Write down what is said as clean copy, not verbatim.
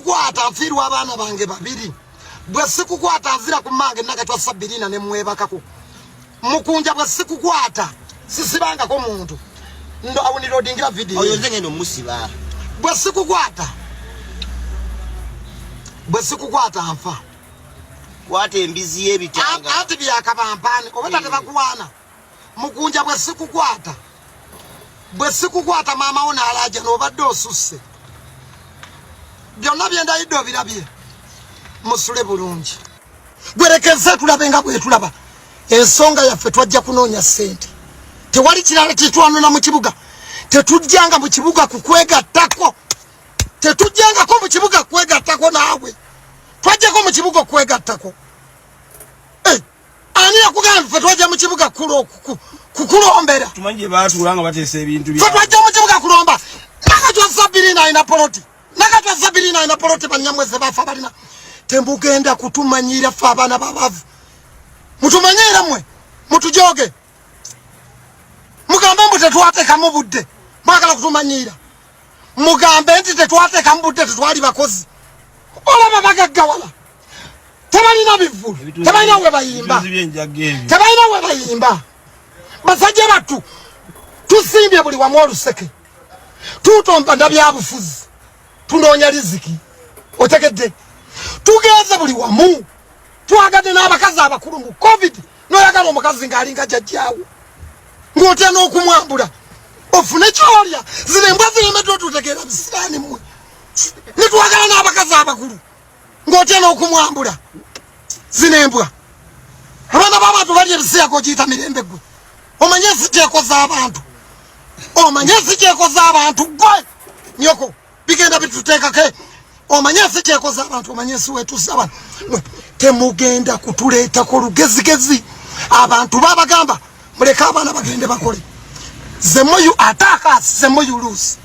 sikukwata nfiirwa abaana bange babiri bwe sikukwata nzira ku mmange nakatwa Sabirina ne mwebakako mukunja bwe sikukwata sisibangako muntu ndo awunira odingira video oyo nze ngeno musiba bwe sikukwata nfa kwata embizi y'ebitanga ati byakabampane obata tebakuwaana mukunja bwe sikukwata mama ona alaja n'obadde osusse byonna byendayidde obirabye musule bulungi gwerekeze tulabenga bwe tulaba ensonga yaffe twajja kunoonya ssente tewali kirala kitwanona mu kibuga tetujjanga mu kibuga kukwegattako tetujjangako mu kibuga kwegattako naawe twajjako mu kibuga kwegattako ani yakugamba ffe twajja mu kibuga kukulombera tumanyi baatulanga bateesa ebintu ffe twajja mu kibuga kulomba nakatwa Sabirina ina poloti banyamweze bafa balina tembugenda kutumanyira ffe abaana babavu mutumanyire mmwe mutujoge mugambe mbu tetwateekamu budde mwagala kutumanyira mugambe nti tetwateekamu budde tetwali bakozi olaba bagaggawala tebalina bivulu tebalina we bayimba basajja battu tusimbye buli wamu oluseke tutomba ndabyabufuzi tunoonya riziki otegedde tugenze buli wamu twagadde n'abakazi abakulu mu covid noyagala omukazi ng'alinga jjajjaawo ng'otya n'okumwambula ofune kyolya zino embwa ziremeddwa tutegeera bisiraani mmwe nitwagala n'abakazi abakulu ng'otya n'okumwambula zino embwa abaana b'abantu bali ebisiyago giyita mirembe gwe omanye esiteeko z'abantu gwe nyoko bigenda bituteekake omanye esiteeko z'abantu omanye esi wetuusa abantu temugenda kutuleetako lugezigezi abantu babagamba muleke abaana bagende bakole the more you attack us the more you lose